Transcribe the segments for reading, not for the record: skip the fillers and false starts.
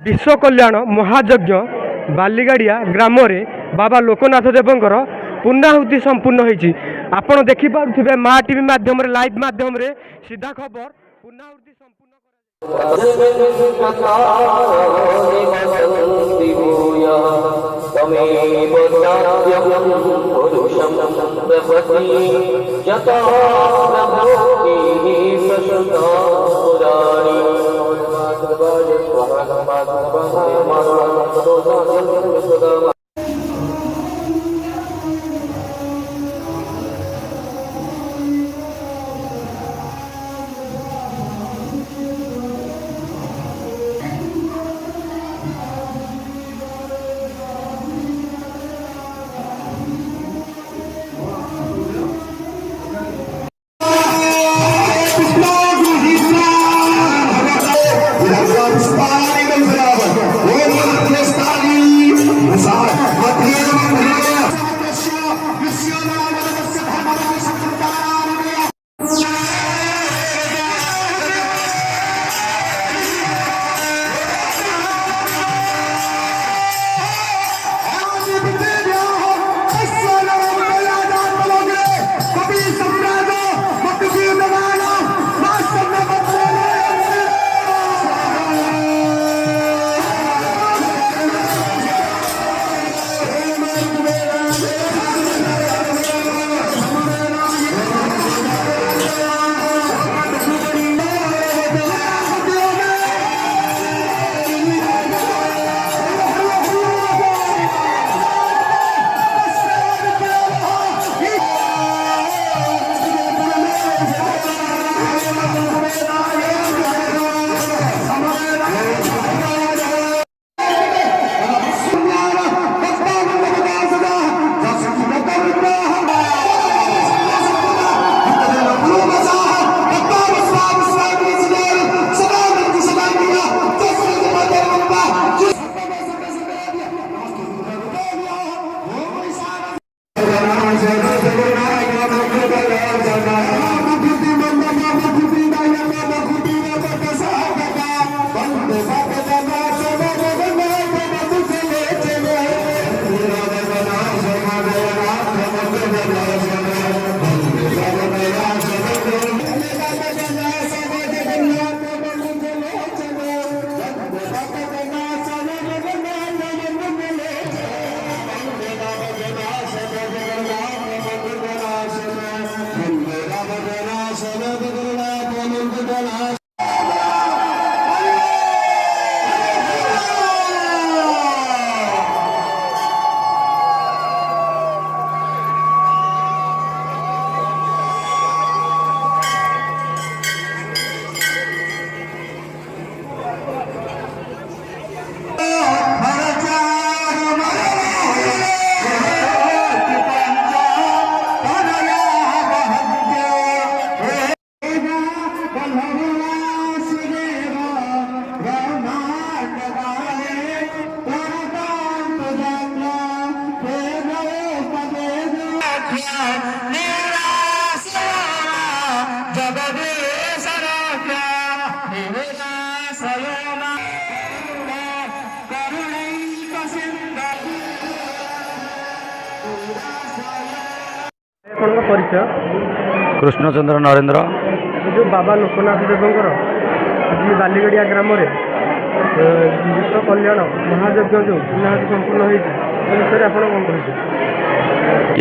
विश्व कल्याण महायज्ञ बालीगाड़िया ग्राम रे बाबा लोकनाथ देवंकर पूर्णाहुति संपूर्ण होती। आपण देखिपे माँ टीवी माध्यम लाइव माध्यम सीधा खबर पूर्णाहुति संपूर्ण परिचय कृष्णचंद्र नरेंद्र जो बाबा लोकनाथ देवंकर आज बालीगड़िया ग्राम विश्व कल्याण महायज्ञ जो पूर्णाहुति संपूर्ण होती विषय आप कौन कहे?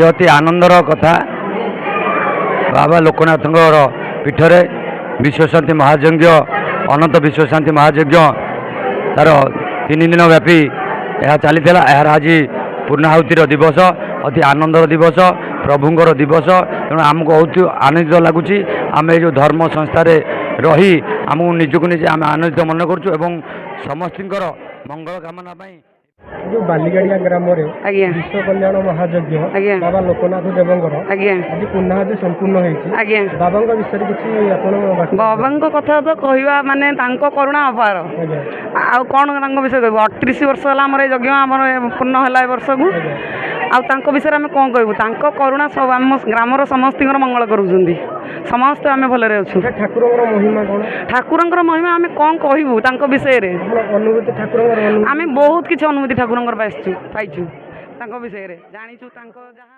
ये अति आनंदर कथा। बाबा लोकनाथ पीठरे विश्वशांति महायज्ञ अनंत विश्वशांति महायज्ञ तार 3 दिन व्यापी यह चली यार आज पूर्णाहुतिर दिवस अति आनंदर दिवस प्रभुंर दिवस। तेणु आमको बहुत आनंदित लगुच आम जो धर्म संस्थार रही आमको निजक निजे आम आनंदित मन करूँ समस्त मंगल कामना जो बालीगाड़िया ग्राम विश्व कल्याण महायज्ञ बाबा लोकनाथ देवंकर आज पूर्णाहुति संपूर्ण होती बाबा विषय किसी बाबा कथा तो कहवा माने करुणा अपार आ कौन विषय कह 38 वर्ष है यज्ञ आम पूर्ण है वर्ष को ଆଉ ତାଙ୍କ ବିଷୟରେ ଆମେ କ'ଣ କହିବୁ? ତାଙ୍କ କରୁଣା ସବୁ ଆମ ଗ୍ରାମର ସମସ୍ତଙ୍କର ମଙ୍ଗଳ କରୁଛନ୍ତି, ସମସ୍ତେ ଆମେ ଭଲରେ ଅଛୁ। ଠାକୁରଙ୍କର ମହିମା କ'ଣ? ଠାକୁରଙ୍କର ମହିମା ଆମେ କ'ଣ କହିବୁ ତାଙ୍କ ବିଷୟରେ? ଅନୁଭୂତି ଠାକୁରଙ୍କର ଆମେ ବହୁତ କିଛି ଅନୁଭୂତି ଠାକୁରଙ୍କର ପାଇଛୁ ତାଙ୍କ ବିଷୟରେ ଜାଣିଛୁ। ତାଙ୍କ ଯାହା